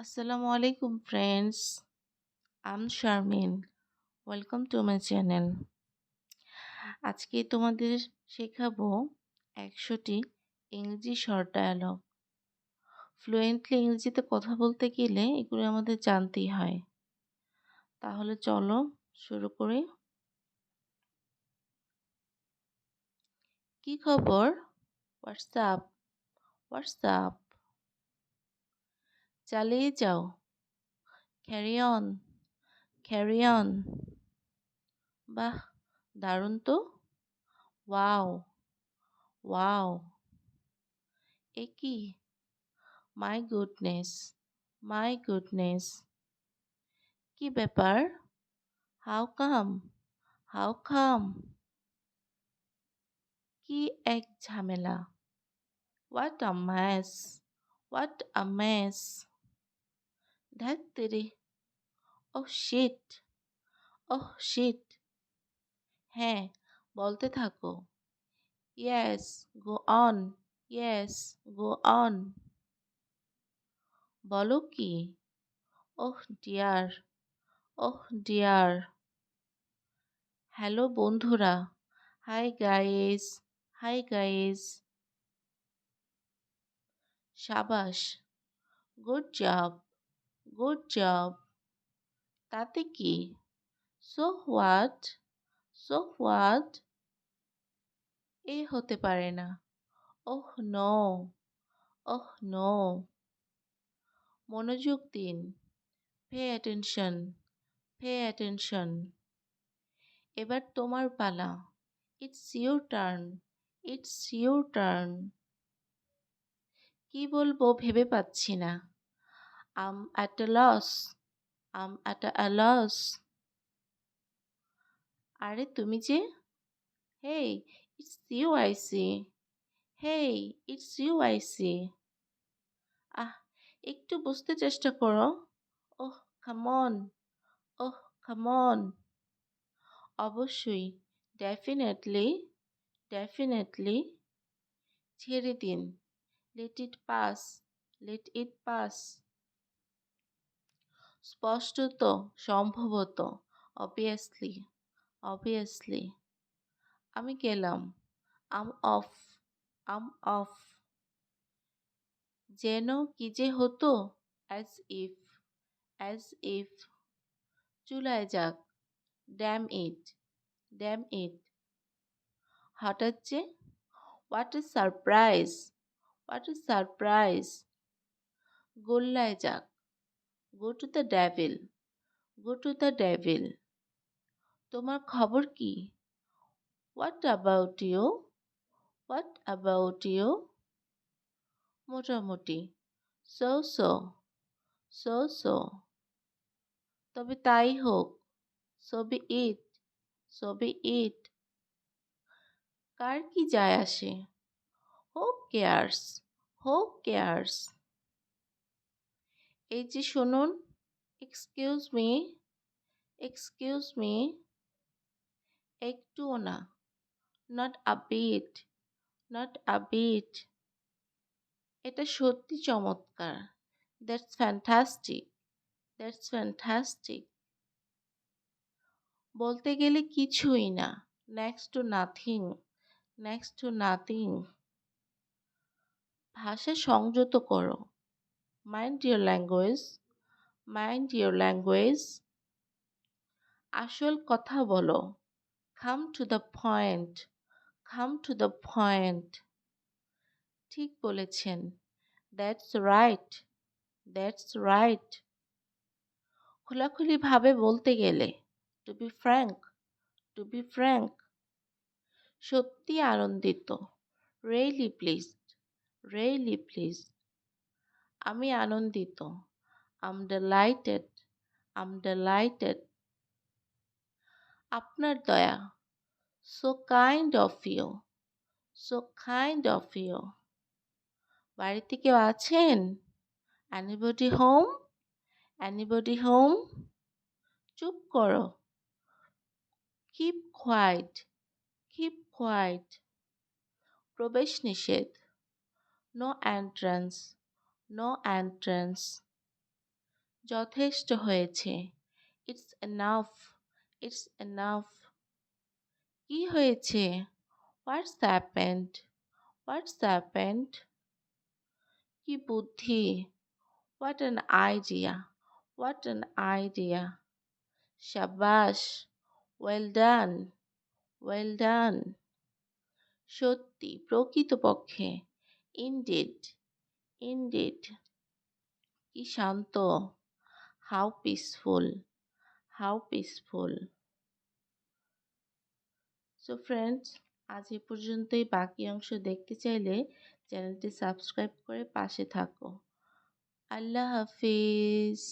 Assalamu alaikum friends. I'm Sharmin. Welcome to my channel. আজকে তোমাদের শেখাবো 100টি ইংরেজি শর্ট ডায়ালগ। ফ্লুয়েন্টলি ইংরেজিতে কথা বলতে গেলে এগুলো আমাদের জানতেই হয়। তাহলে চলো শুরু করি। কি খবর? What's up what's up. চালিয়ে যাও। Carry on carry on. বাহ, দারুণ তো। Wow wow. এ কি? My goodness my goodness. কি ব্যাপার? How come how come. কি এক ঝামেলা। What a mess what a mess. ধ্যাত্তেরি। Oh shit oh shit. হ্যাঁ, বলতে থাকো। Yes, go on yes, go on. বলো কি? Oh dear oh dear. Hello বন্ধুরা। Hi guys hi guys. সাবাস, গুড জব গুড জব। তাতে কি? So what so what. এ হতে পারে না। Oh no oh no. মনোযোগ দিন। Pay attention pay attention. এবার তোমার পালা। It's your turn it's your turn. কি বলবো ভেবে পাচ্ছি না। I'm at a loss I'm at a loss. আরে তুমি যে। Hey, it's you I see hey, it's you I see. আহ, একটু বুঝতে চেষ্টা করো। Oh come on oh come on. অবশ্যই, ডেফিনেটলি ডেফিনেটলি। ছেড়ে দিন। Late it pass let it pass. স্পষ্টত, সম্ভবত, অবভিয়াসলি অবভিয়াসলি। আমি গেলাম। I'm off I'm off. যেন কি যে হতো। As if as if. চুলায় যাক। Damn it damn it. হঠাৎ যে। What a surprise what a surprise. গোল্লায় যাক। Go to the devil go to the devil. তোমার খবর কি? What about you what about you. মোটামুটি। So so so so. তবে তাই হোক। So be it so be ইট। কার কি যায় আসে। Who cares who cares. এই যে শুনুন। Excuse me excuse me. একটুও না। Not a bit not a bit. এটা সত্যি চমৎকার। That's fantastic that's fantastic. বলতে গেলে কিছুই না। Next to nothing next to nothing. ভাষা সংযত করো। Mind your language mind your language. আসল কথা বলো। Come to the point come to the point. ঠিক বলেছেন। That's right that's right. খোলাখুলিভাবে বলতে গেলে। Two be frank to be frank. সত্যি আনন্দিত। Really pleased really pleased. আমি আনন্দিত। I'm delighted I'm delighted. আপনার দয়া। So kind of you so kind of you. বাড়িতে কেউ আছেন? Anybody home anybody home. চুপ করো। Keep quiet keep quiet. প্রবেশ নিষেধ। No entrance no entrance. যথেষ্ট হয়েছে। It's enough. It's enough. কি হয়েছে? What's happened? What's happened? কি বুদ্ধি! What an idea! What an idea! শাবাশ! ওয়েল ডান! Well done! সত্যি, প্রকৃতপক্ষে। ইনডিড! ইনডিড! কি শান্ত! How peaceful! How peaceful! So friends, আজ এ পর্যন্তই। বাকি অংশ দেখতে চাইলে চ্যানেলটি সাবস্ক্রাইব করে পাশে থাকো। আল্লাহ হাফিজ।